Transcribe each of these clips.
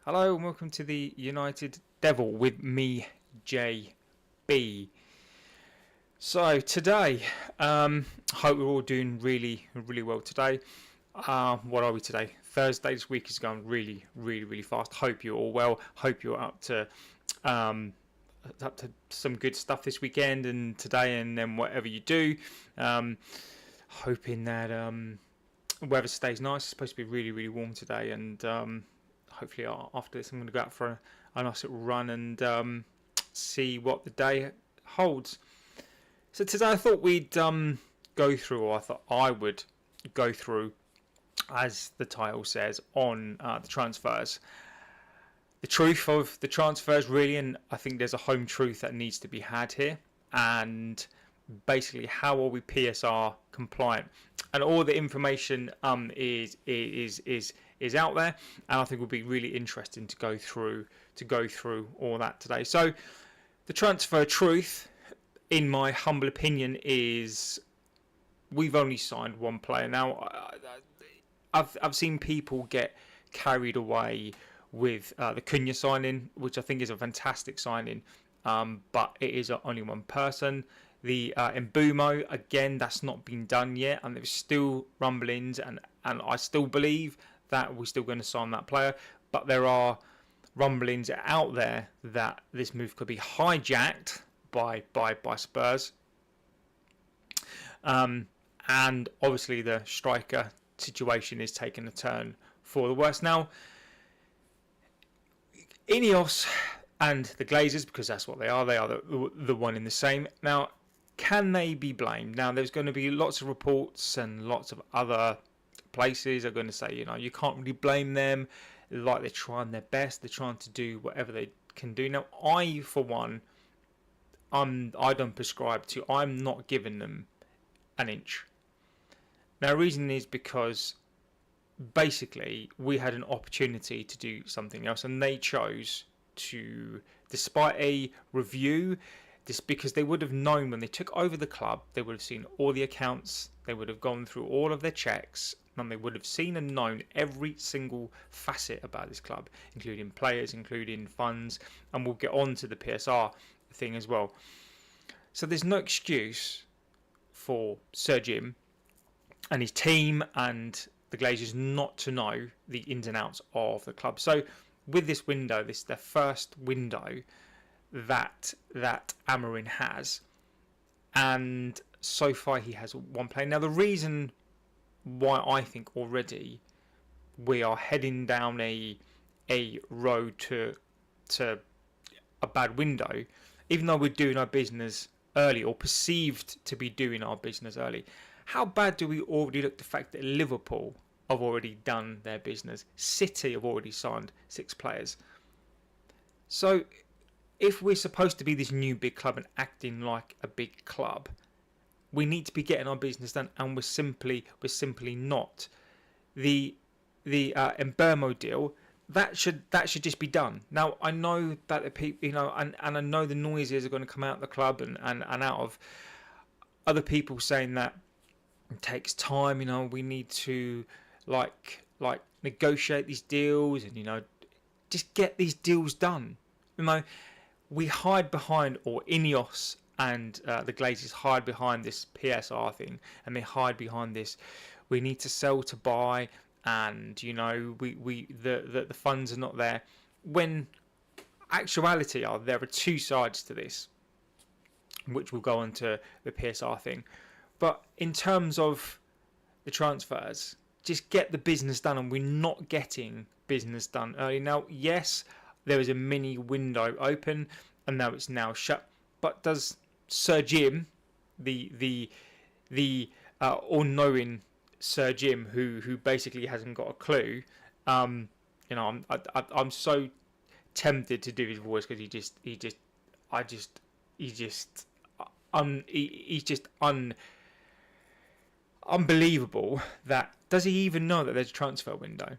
Hello and welcome to the United Devil with me, JB. So today, hope we're all doing really well today. What are we today? Thursday. This week is going really fast. Hope you're all well. Hope you're up to some good stuff this weekend and today, and then whatever you do. Hoping that weather stays nice. It's supposed to be really warm today, and hopefully after this I'm going to go out for a nice little run and see what the day holds. So today I thought we'd go through, or I thought I would go through, as the title says, on the transfers. The truth of the transfers, really, and I think there's a home truth that needs to be had here, and basically how are we PSR compliant, and all the information is out there, and I think it will be really interesting to go through all that today. So the transfer truth, in my humble opinion, is we've only signed one player. Now I've seen people get carried away with the Cunha signing, which I think is a fantastic signing, but it is only one person. The Mbumo, again, that's not been done yet, and there's still rumblings, and I still believe that we're still going to sign that player, but there are rumblings out there that this move could be hijacked by Spurs, and obviously the striker situation is taking a turn for the worse. Now, Ineos and the Glazers, because that's what they are the one in the same. Now, can they be blamed? Now, there's going to be lots of reports, and lots of other places are going to say, you can't really blame them. Like, they're trying their best. They're trying to do whatever they can do. Now, I, for one, I don't prescribe to. I'm not giving them an inch. Now, the reason is because basically we had an opportunity to do something else, and they chose to, despite a review, just because they would have known when they took over the club, they would have seen all the accounts, they would have gone through all of their checks, and they would have seen and known every single facet about this club, including players, including funds, and we'll get on to the PSR thing as well. So there's no excuse for Sir Jim and his team and the Glazers not to know the ins and outs of the club. So with this window, this is their first window that Amorim has, and so far he has one player. Now, the reason why I think already we are heading down a road to a bad window, even though we're doing our business early, or perceived to be doing our business early. How bad do we already look? The fact that Liverpool have already done their business, City have already signed 6 players. So if we're supposed to be this new big club and acting like a big club, we need to be getting our business done, and we're simply not. The Mbumo deal, that should just be done. Now, I know that the people, and I know the noises are going to come out of the club and out of other people saying that it takes time. We need to like negotiate these deals, and just get these deals done. We hide behind, or Ineos and the Glazers hide behind this PSR thing, and they hide behind this, we need to sell to buy, and the funds are not there. When actuality there are two sides to this, which will go on to the PSR thing. But in terms of the transfers, just get the business done, and we're not getting business done early. Now, yes, there is a mini window open, and now it's now shut. But does Sir Jim, the all-knowing Sir Jim, who basically hasn't got a clue, I'm so tempted to do his voice, because he's just unbelievable. That does he even know that there's a transfer window?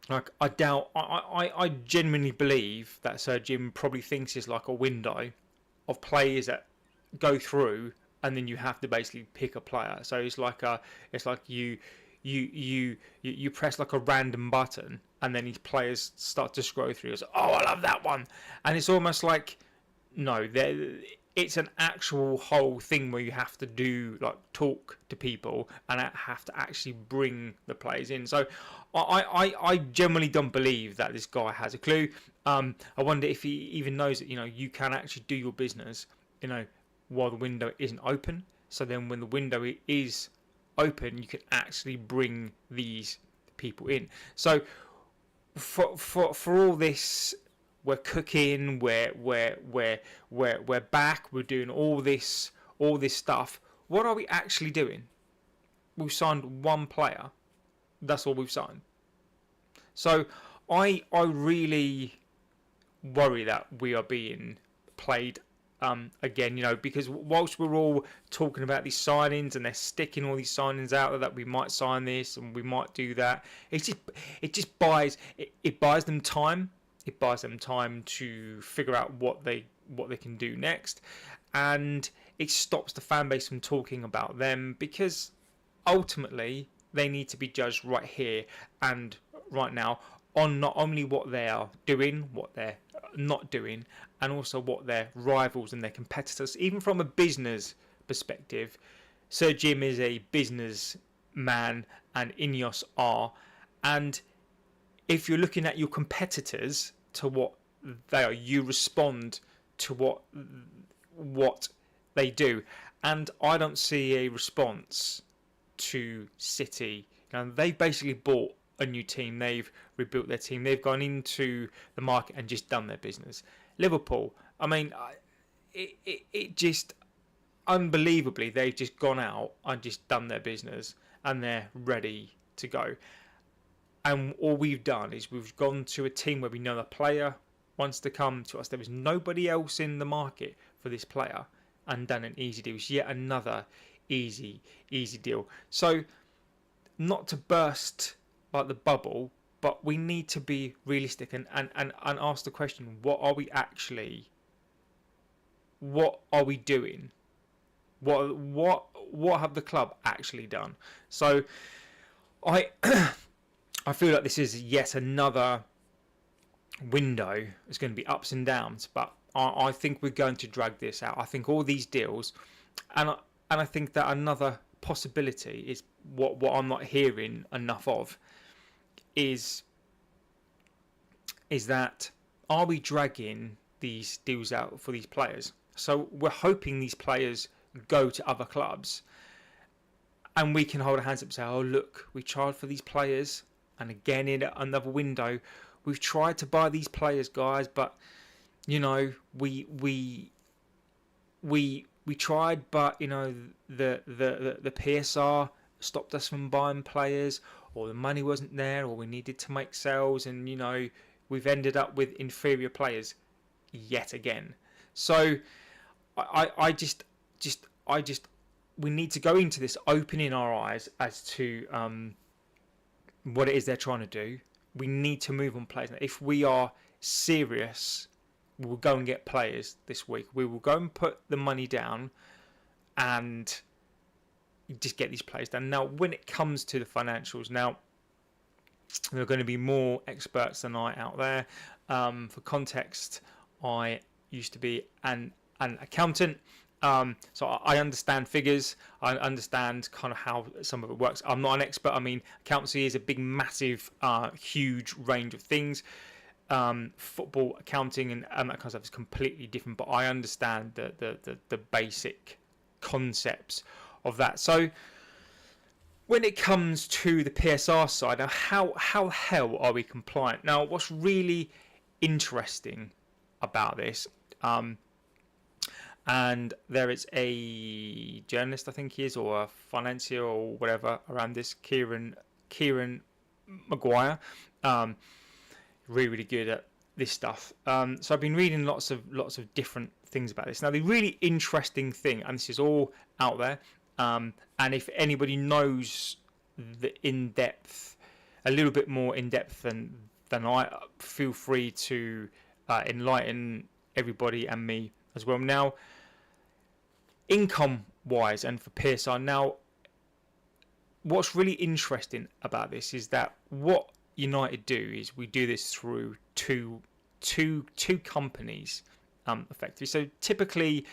Like, I doubt. I genuinely believe that Sir Jim probably thinks it's like a window of players that go through, and then you have to basically pick a player. So it's like you press like a random button, and then his players start to scroll through. It's, oh, I love that one, and it's almost like no, it's an actual whole thing where you have to do like talk to people and have to actually bring the players in. So I generally don't believe that this guy has a clue. I wonder if he even knows that you can actually do your business while the window isn't open. So then when the window is open, you can actually bring these people in. So for all this, we're cooking, we're back, we're doing all this stuff. What are we actually doing? We've signed one player. That's all we've signed. So I really worry that we are being played again, because whilst we're all talking about these signings and they're sticking all these signings out there that we might sign this and we might do that, it just buys them time. It buys them time to figure out what they can do next, and it stops the fan base from talking about them, because ultimately they need to be judged right here and right now on not only what they are doing, what they're not doing, and also what their rivals and their competitors, even from a business perspective. Sir Jim is a businessman and Ineos are, and if you're looking at your competitors to what they are, you respond to what they do. And I don't see a response to City. They've basically bought a new team. They've rebuilt their team. They've gone into the market and just done their business. Liverpool, I mean, it just unbelievably, they've just gone out and just done their business and they're ready to go. And all we've done is we've gone to a team where we know the player wants to come to us. There was nobody else in the market for this player, and done an easy deal. It's yet another easy deal. So, not to burst like the bubble, but we need to be realistic and ask the question: what are we doing? What have the club actually done? So, I feel like this is yet another window. It's going to be ups and downs, but I think we're going to drag this out. I think all these deals, and I think that another possibility is what I'm not hearing enough of is that, are we dragging these deals out for these players? So we're hoping these players go to other clubs, and we can hold our hands up and say, oh look, we tried for these players. And again, in another window, we've tried to buy these players, guys, but we tried, but the PSR stopped us from buying players, or the money wasn't there, or we needed to make sales, and we've ended up with inferior players yet again. So I just we need to go into this opening our eyes as to what it is they're trying to do. We need to move on players. Now, if we are serious, we will go and get players this week. We will go and put the money down and just get these players done. Now, when it comes to the financials, now there are going to be more experts than I out there. For context, I used to be an accountant. So I understand figures. I understand kind of how some of it works. I'm not an expert. I mean, accountancy is a big, massive, huge range of things. Football accounting and that kind of stuff is completely different. But I understand the basic concepts of that. So when it comes to the PSR side, now how hell are we compliant? Now, what's really interesting about this, and there is a journalist, I think he is, or a financier or whatever around this, Kieran Maguire, really good at this stuff. So I've been reading lots of different things about this. Now, the really interesting thing, and this is all out there, and if anybody knows the in-depth, a little bit more in-depth than I, feel free to enlighten everybody and me as well. Now, income-wise and for PSR, now, what's really interesting about this is that what United do is we do this through two companies, effectively. So typically,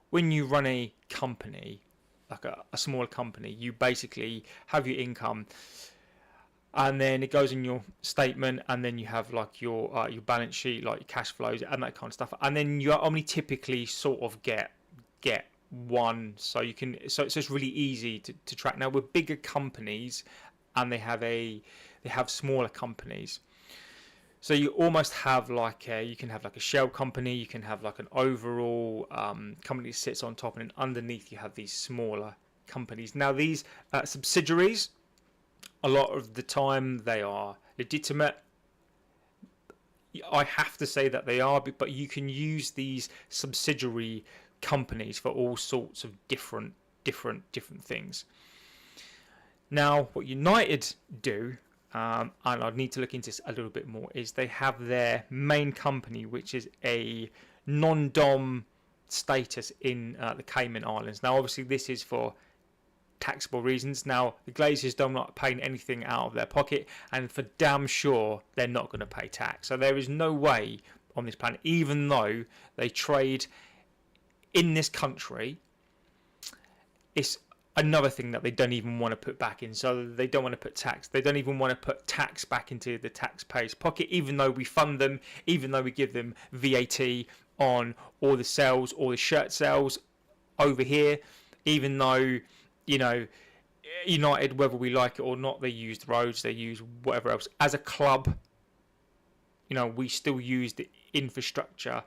when you run a company, like a smaller company, you basically have your income, and then it goes in your statement, and then you have like your balance sheet, like your cash flows and that kind of stuff, and then you only typically sort of get one, so you can so it's really easy to track. Now with bigger companies, and they have smaller companies, so you almost have like you can have like a shell company, you can have like an overall company that sits on top, and then underneath you have these smaller companies. Now these subsidiaries, a lot of the time they are legitimate. I have to say that they are, but you can use these subsidiary companies for all sorts of different things. Now, what United do, and I'd need to look into this a little bit more, is they have their main company, which is a non-dom status in the Cayman Islands. Now, obviously, this is for taxable reasons. Now, the Glazers don't like paying anything out of their pocket, and for damn sure they're not going to pay tax. So there is no way on this planet, even though they trade in this country, it's another thing that they don't even want to put back in. So they don't want to put tax. They don't even want to put tax back into the taxpayer's pocket, even though we fund them, even though we give them VAT on all the sales, all the shirt sales over here, even though, you know, United, whether we like it or not, they use the roads, they use whatever else. As a club, you know, we still use the infrastructure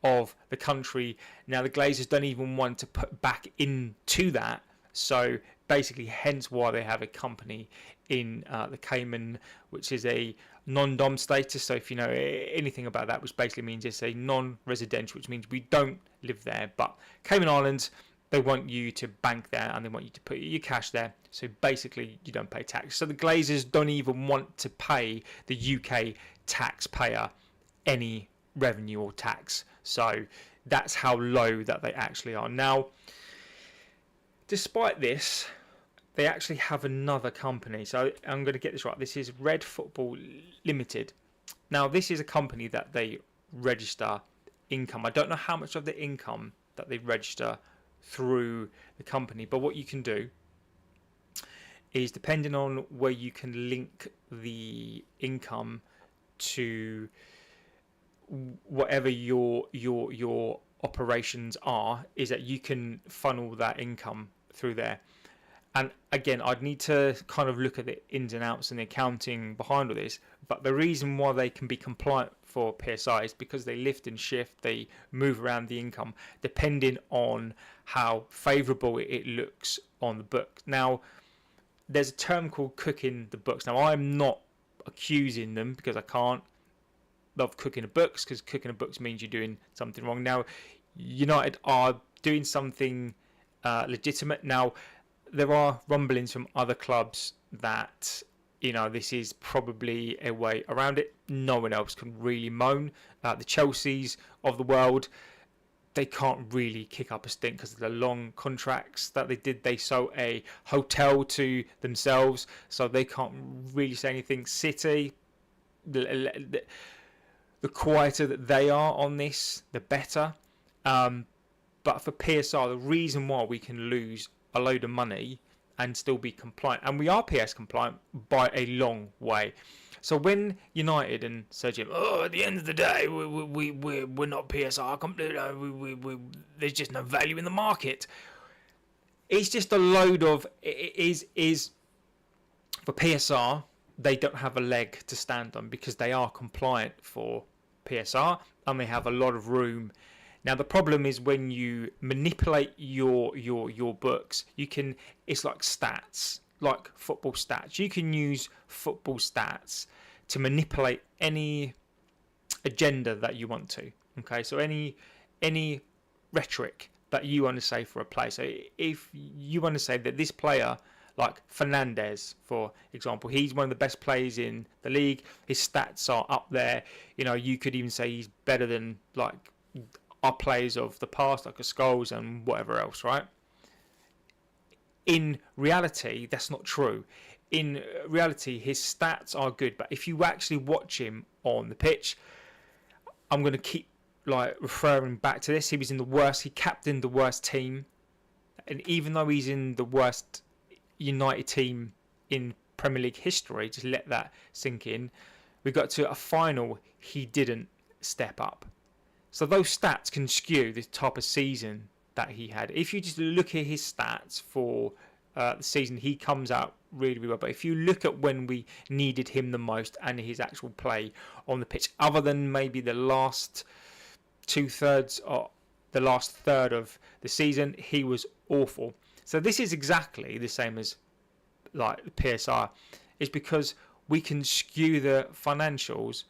of the country. Now the Glazers don't even want to put back into that. So basically, hence why they have a company in the Cayman, which is a non-dom status. So if you know anything about that, which basically means it's a non-residential, which means we don't live there. But Cayman Islands, they want you to bank there, and they want you to put your cash there. So basically, you don't pay tax. So the Glazers don't even want to pay the UK taxpayer any revenue or tax. So that's how low that they actually are. Now, despite this, they actually have another company. So I'm going to get this right. This is Red Football Limited. Now, this is a company that they register income. I don't know how much of the income that they register through the company, but what you can do is, depending on where you can link the income to whatever your operations are, is that you can funnel that income through there. And again, I'd need to kind of look at the ins and outs and the accounting behind all this, but the reason why they can be compliant for PSI is because they lift and shift, they move around the income depending on how favourable it looks on the book. Now, there's a term called cooking the books. Now, I'm not accusing them, because I can't, of cooking the books, because cooking the books means you're doing something wrong. Now, United are doing something legitimate. Now, there are rumblings from other clubs that, you know, this is probably a way around it. No one else can really moan. The Chelseas of the world, they can't really kick up a stink because of the long contracts that they did. They sold a hotel to themselves, so they can't really say anything. City, the quieter that they are on this, the better. But for PSR, the reason why we can lose a load of money and still be compliant, and we are PS compliant by a long way. So when United and Sergio, at the end of the day, we're not PSR complete. There's just no value in the market. It's just a load of is for PSR. They don't have a leg to stand on because they are compliant for PSR and they have a lot of room. Now the problem is when you manipulate your books, it's like stats, like football stats. You can use football stats to manipulate any agenda that you want to. Okay, so any rhetoric that you want to say for a player. So if you want to say that this player, like Fernandez, for example, he's one of the best players in the league. His stats are up there. You know, you could even say he's better than like our players of the past, like Scholes and whatever else, right? In reality, that's not true. in reality, his stats are good. But if you actually watch him on the pitch, I'm going to keep referring back to this. He was in the worst. He captained the worst team, and even though he's in the worst United team in Premier League history, just let that sink in. We got to a final. He didn't step up. So those stats can skew the type of season that he had. If you just look at his stats for the season, he comes out really, really well. But if you look at when we needed him the most and his actual play on the pitch, other than maybe the last 2/3 or the last third of the season, he was awful. So this is exactly the same as like the PSR. It's because we can skew the financials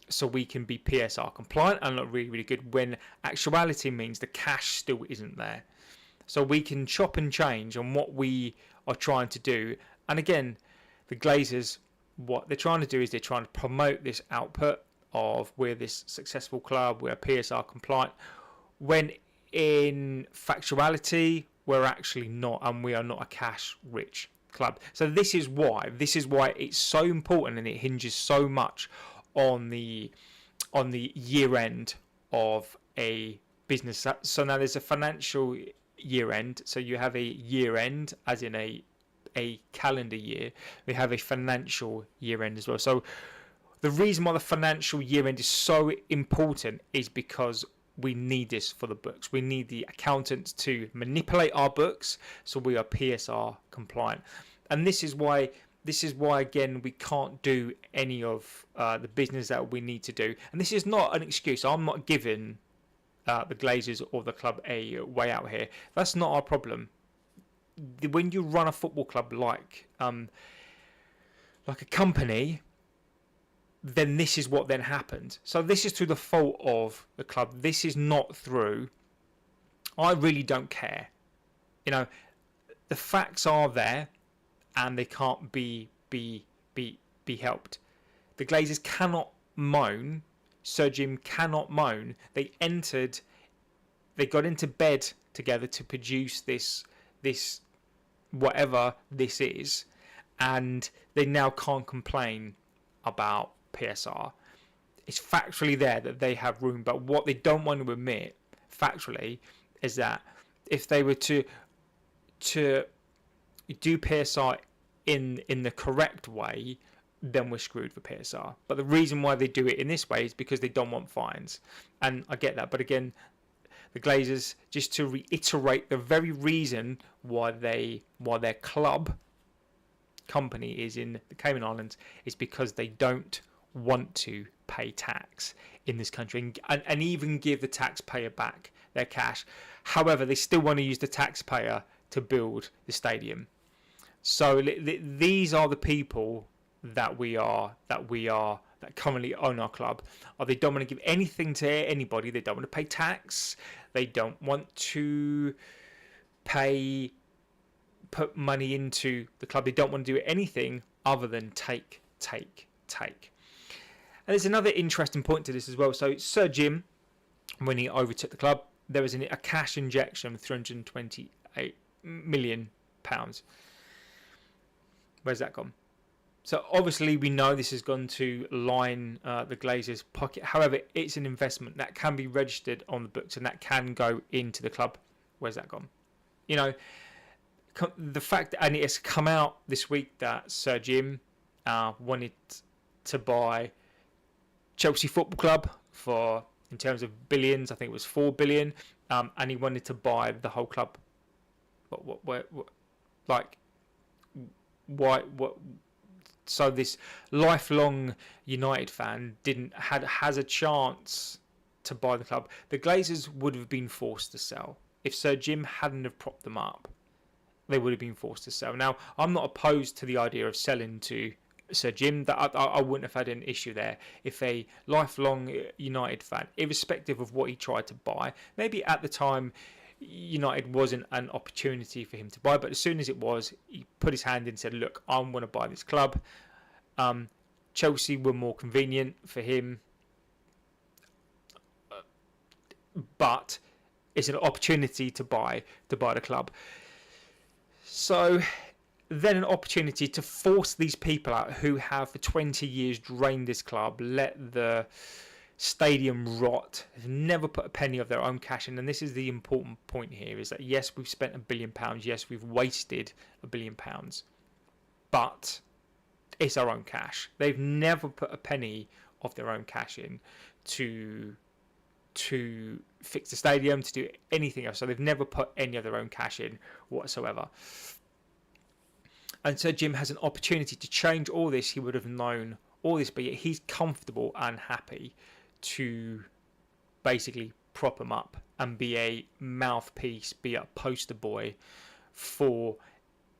so we can be PSR compliant and look really, really good, when actuality means the cash still isn't there. So we can chop and change on what we are trying to do. And again, the Glazers, what they're trying to do is they're trying to promote this output of we're this successful club, we're PSR compliant, when in factuality we're actually not, and we are not a cash rich club. So this is why it's so important, and it hinges so much on the year end of a business. So now there's a financial year end. So you have a year end, as in a calendar year. We have a financial year end as well. So the reason why the financial year end is so important is because we need this for the books. We need the accountants to manipulate our books so we are PSR compliant. And this is why again we can't do any of the business that we need to do. And this is not an excuse. I'm not giving the Glazers or the club a way out here. That's not our problem. When you run a football club like a company, then this is what then happened. So this is through the fault of the club. This is not through. I really don't care. You know, the facts are there, and they can't be helped. The Glazers cannot moan. Sir Jim cannot moan. They got into bed together to produce this whatever this is, and they now can't complain about PSR. It's factually there that they have room, but what they don't want to admit factually is that if they were to do PSR in the correct way, then we're screwed for PSR. But the reason why they do it in this way is because they don't want fines, and I get that. But again, the Glazers, just to reiterate, the very reason why their company is in the Cayman Islands is because they don't want to pay tax in this country and even give the taxpayer back their cash. However, they still want to use the taxpayer to build the stadium. So these are the people that currently own our club. They don't want to give anything to anybody. They don't want to pay tax. They don't want to put money into the club. They don't want to do anything other than take. And there's another interesting point to this as well. So Sir Jim, when he overtook the club, there was a cash injection of £328 million. Where's that gone? So obviously we know this has gone to line the Glazers' pocket. However, it's an investment that can be registered on the books and that can go into the club. Where's that gone? You know, the fact, and it has come out this week that Sir Jim wanted to buy Chelsea Football Club for, in terms of billions, I think it was 4 billion, and he wanted to buy the whole club. Why? So this lifelong United fan has a chance to buy the club. The Glazers would have been forced to sell if Sir Jim hadn't have propped them up. They would have been forced to sell. Now, I'm not opposed to the idea of selling to Sir Jim. That I wouldn't have had an issue there if a lifelong United fan, irrespective of what he tried to buy, maybe at the time United wasn't an opportunity for him to buy, but as soon as it was, he put his hand in and said, look, I want to buy this club. Chelsea were more convenient for him, but it's an opportunity to buy the club. So then an opportunity to force these people out who have for 20 years drained this club, let the stadium rot, have never put a penny of their own cash in. And this is the important point here, is that yes, we've spent £1 billion, yes, we've wasted £1 billion, but it's our own cash. They've never put a penny of their own cash in to fix the stadium, to do anything else. So they've never put any of their own cash in whatsoever. And so Jim has an opportunity to change all this. He would have known all this, but yet he's comfortable and happy to basically prop them up and be a mouthpiece, be a poster boy for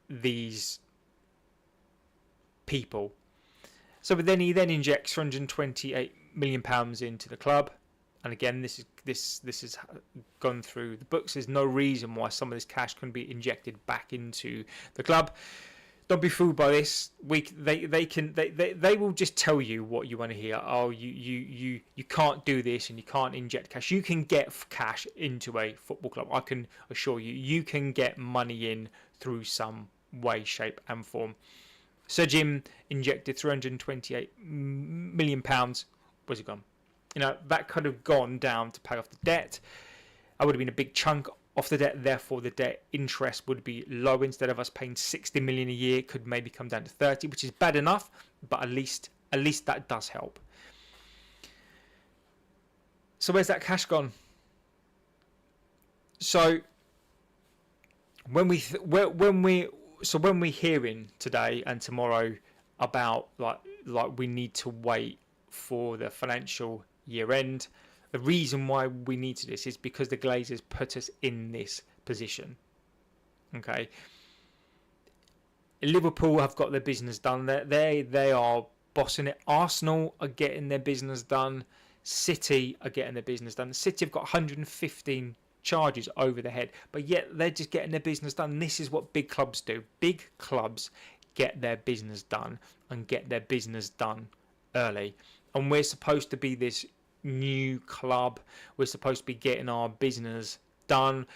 these people. So but then he injects £128 million into the club. And again, this has gone through the books. There's no reason why some of this cash couldn't be injected back into the club. Don't be fooled by this. They will just tell you what you want to hear. Oh, you can't do this and you can't inject cash. You can get cash into a football club. I can assure you, you can get money in through some way, shape, and form. Sir Jim injected £328 million. Where's it gone? You know, that could have gone down to pay off the debt. That would have been a big chunk off the debt. Therefore, the debt interest would be low. Instead of us paying 60 million a year, it could maybe come down to 30, which is bad enough, but at least that does help. So where's that cash gone? So when we're hearing today and tomorrow about like we need to wait for the financial year end, the reason why we need to do this is because the Glazers put us in this position. Okay, Liverpool have got their business done. They are bossing it. Arsenal are getting their business done. City are getting their business done. City have got 115 charges over their head, but yet they're just getting their business done. And this is what big clubs do. Big clubs get their business done and get their business done early. And we're supposed to be this new club. We're supposed to be getting our business done.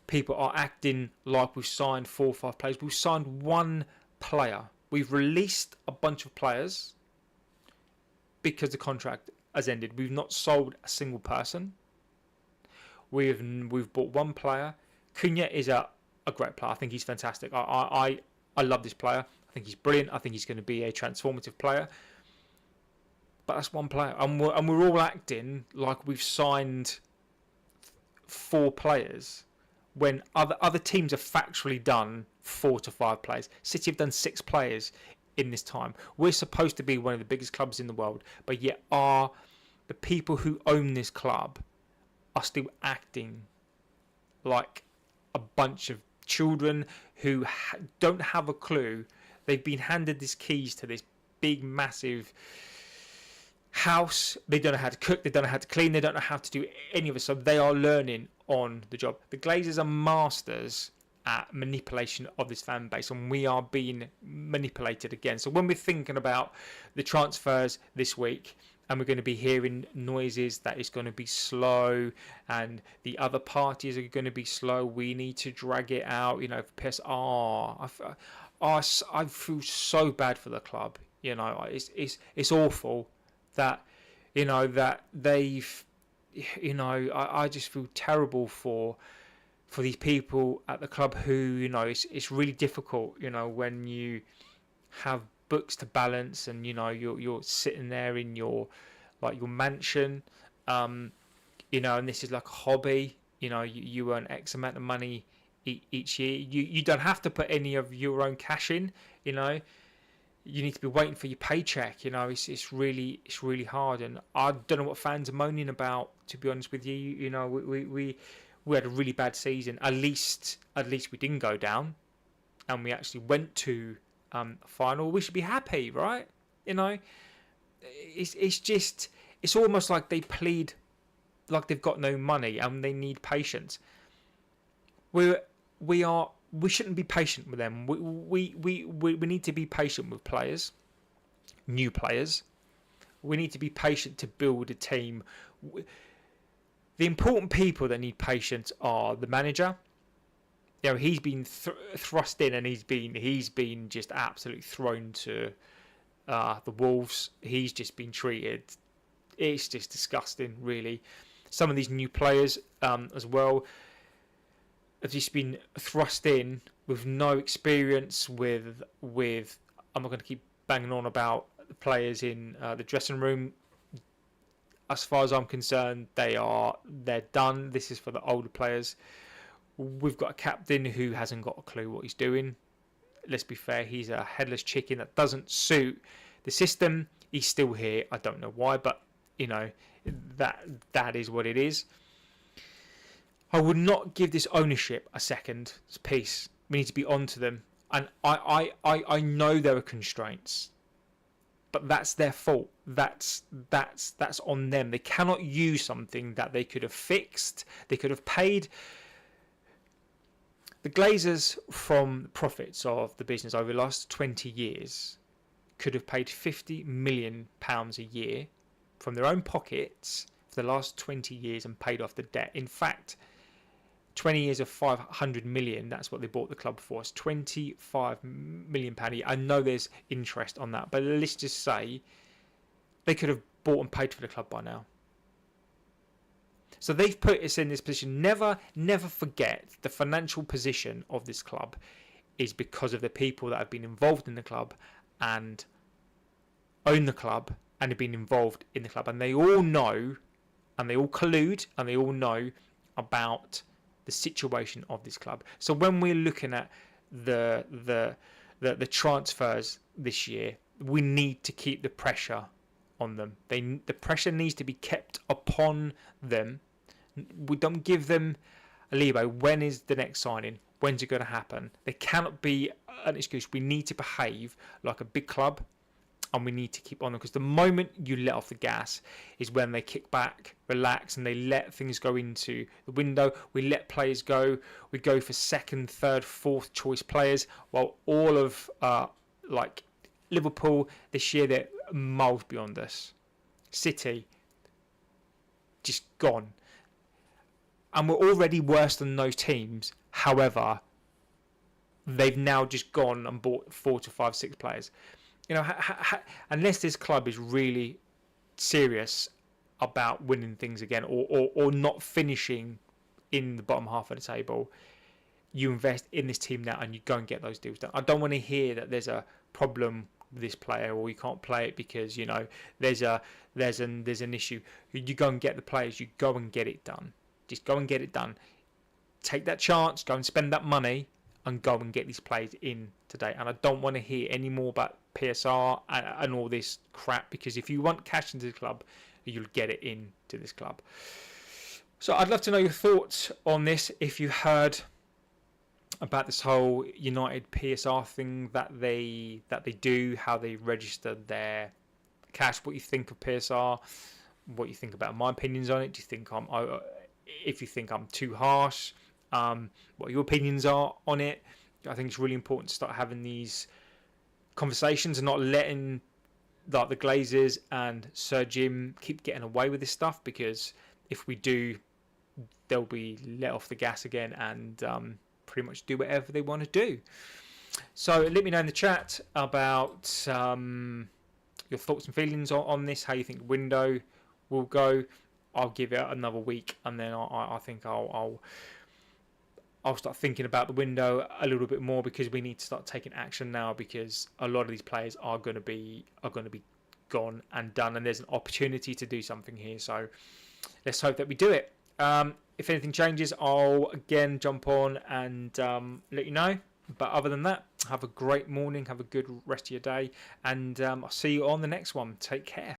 People are acting like we've signed 4 or 5 players. We've signed 1 player. We've released a bunch of players because the contract has ended. We've not sold a single person. We've bought 1 player. Cunha is a great player. I think he's fantastic. I love this player. I think he's brilliant. I think he's going to be a transformative player. But that's 1 player, and we're all acting like we've signed 4 players when other teams have factually done 4 to 5 players. City have done 6 players in this time. We're supposed to be one of the biggest clubs in the world, but yet the people who own this club are still acting like a bunch of children who don't have a clue. They've been handed these keys to this big, massive house. They don't know how to cook, they don't know how to clean, they don't know how to do any of it. So they are learning on the job. The Glazers are masters at manipulation of this fan base, and we are being manipulated again. So when we're thinking about the transfers this week, and we're going to be hearing noises that it's going to be slow and the other parties are going to be slow, we need to drag it out, you know, for PSR. I feel so bad for the club. You know, it's awful that, you know, that they've, you know, I just feel terrible for these people at the club who, you know, it's really difficult, you know, when you have books to balance and, you know, you're sitting there in your mansion, you know, and this is like a hobby, you know, you earn X amount of money each year. You don't have to put any of your own cash in, you know. You need to be waiting for your paycheck, you know. It's really hard, and I don't know what fans are moaning about, to be honest with you. You know, we had a really bad season. At least we didn't go down, and we actually went to a final. We should be happy, right? You know, it's almost like they plead like they've got no money and they need patience. We shouldn't be patient with them. We need to be patient with players, new players. We need to be patient to build a team. The important people that need patience are the manager, You know, he's been thrust in, and he's been just absolutely thrown to the wolves. He's just been treated. It's just disgusting, really. Some of these new players as well have just been thrust in with no experience. With I'm not going to keep banging on about the players in the dressing room. As far as I'm concerned, they're done. This is for the older players. We've got a captain who hasn't got a clue what he's doing. Let's be fair, he's a headless chicken that doesn't suit the system. He's still here. I don't know why, but you know, that is what it is. I would not give this ownership a second piece. We need to be on to them. And I know there are constraints, but that's their fault. That's on them. They cannot use something that they could have fixed. They could have paid. The Glazers, from the profits of the business over the last 20 years, could have paid £50 million a year from their own pockets for the last 20 years and paid off the debt. In fact, 20 years of 500 million, that's what they bought the club for. It's £25 million a year. I know there's interest on that, but let's just say they could have bought and paid for the club by now. So they've put us in this position. Never forget the financial position of this club is because of the people that have been involved in the club and own the club and have been involved in the club. And they all know, and they all collude, and they all know about the situation of this club. So when we're looking at the transfers this year, we need to keep the pressure on them. The pressure needs to be kept upon them. We don't give them a leeway. When is the next signing? When's it going to happen? There cannot be an excuse. We need to behave like a big club, and we need to keep on them, because the moment you let off the gas is when they kick back, relax, and they let things go into the window. We let players go. We go for second, third, fourth choice players, while all of like Liverpool this year, they're miles beyond us. City, just gone. And we're already worse than those teams. However, they've now just gone and bought 4 to 5, 6 players. You know, unless this club is really serious about winning things again, or not finishing in the bottom half of the table, you invest in this team now and you go and get those deals done. I don't want to hear that there's a problem with this player, or you can't play it because, you know, there's an issue. You go and get the players. You go and get it done. Just go and get it done. Take that chance. Go and spend that money and go and get these players in today. And I don't want to hear any more about PSR and all this crap, because if you want cash into the club, you'll get it into this club. So I'd love to know your thoughts on this. If you heard about this whole United PSR thing that they do, how they register their cash, what you think of PSR, what you think about my opinions on it. Do you think if you think I'm too harsh, what your opinions are on it? I think it's really important to start having these conversations and not letting like the Glazers and Sir Jim keep getting away with this stuff, because if we do, they'll be let off the gas again and pretty much do whatever they want to do. So let me know in the chat about your thoughts and feelings on this, how you think the window will go. I'll give it another week, and then I think I'll start thinking about the window a little bit more, because we need to start taking action now, because a lot of these players are going to be gone and done, and there's an opportunity to do something here. So let's hope that we do it. If anything changes, I'll again jump on and let you know. But other than that, have a great morning, have a good rest of your day, and I'll see you on the next one. Take care.